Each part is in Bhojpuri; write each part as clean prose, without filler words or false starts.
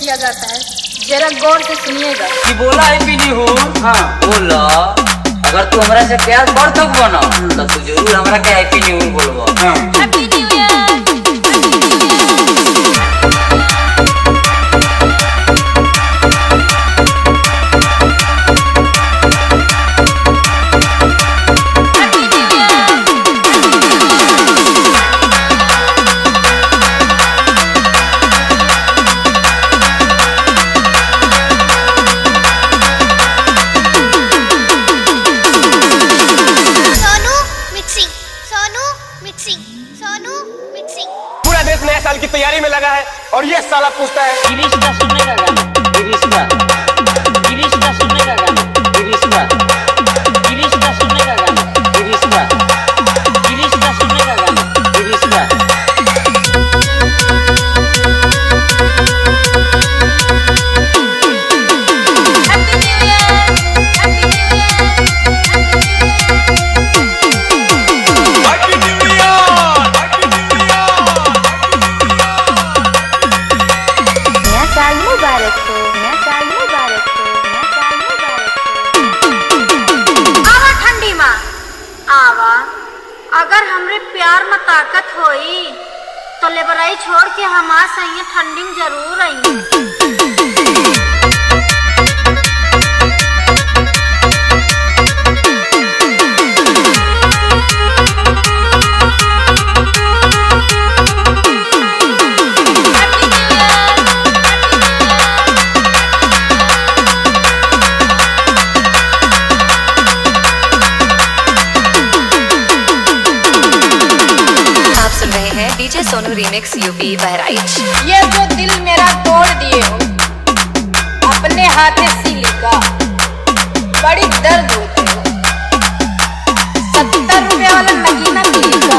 किया जाता है, जरा गौर से सुनिएगा। कि बोला हैप्पी न्यू ईयर। हाँ बोला, अगर तू हमरा से प्यार कर तक बना तो तू जरूर हमरा के हैप्पी न्यू ईयर बोलबो। हां हैप्पी न्यू ईयर। पूरा देश नया साल की तैयारी में लगा है और ये साला पूछता है गिरीश का सुनने का गाना, गिरीश का सुनने का गाना, गिरीश का सुनने का गाना, गिरीश का सुनने का गाना, गिरीश का। आवा, अगर हमरे प्यार में ताकत होई तो लेबराई छोड़ के हमार सही ठंडी में जरूर आई। DJ Sonu remix UP Bahraich. ये जो दिल मेरा तोड़ दिए हो अपने हाथे सिल का, बड़ी दर्द होते हो। 70 रुपए वाला नगीना पी का।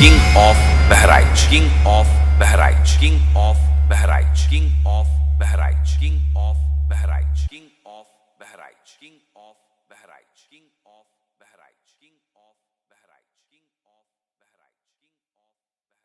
King of Bahraich, King of Bahraich, King of Bahraich, King of Bahraich, King of Bahraich, King of Bahraich, King of Bahraich.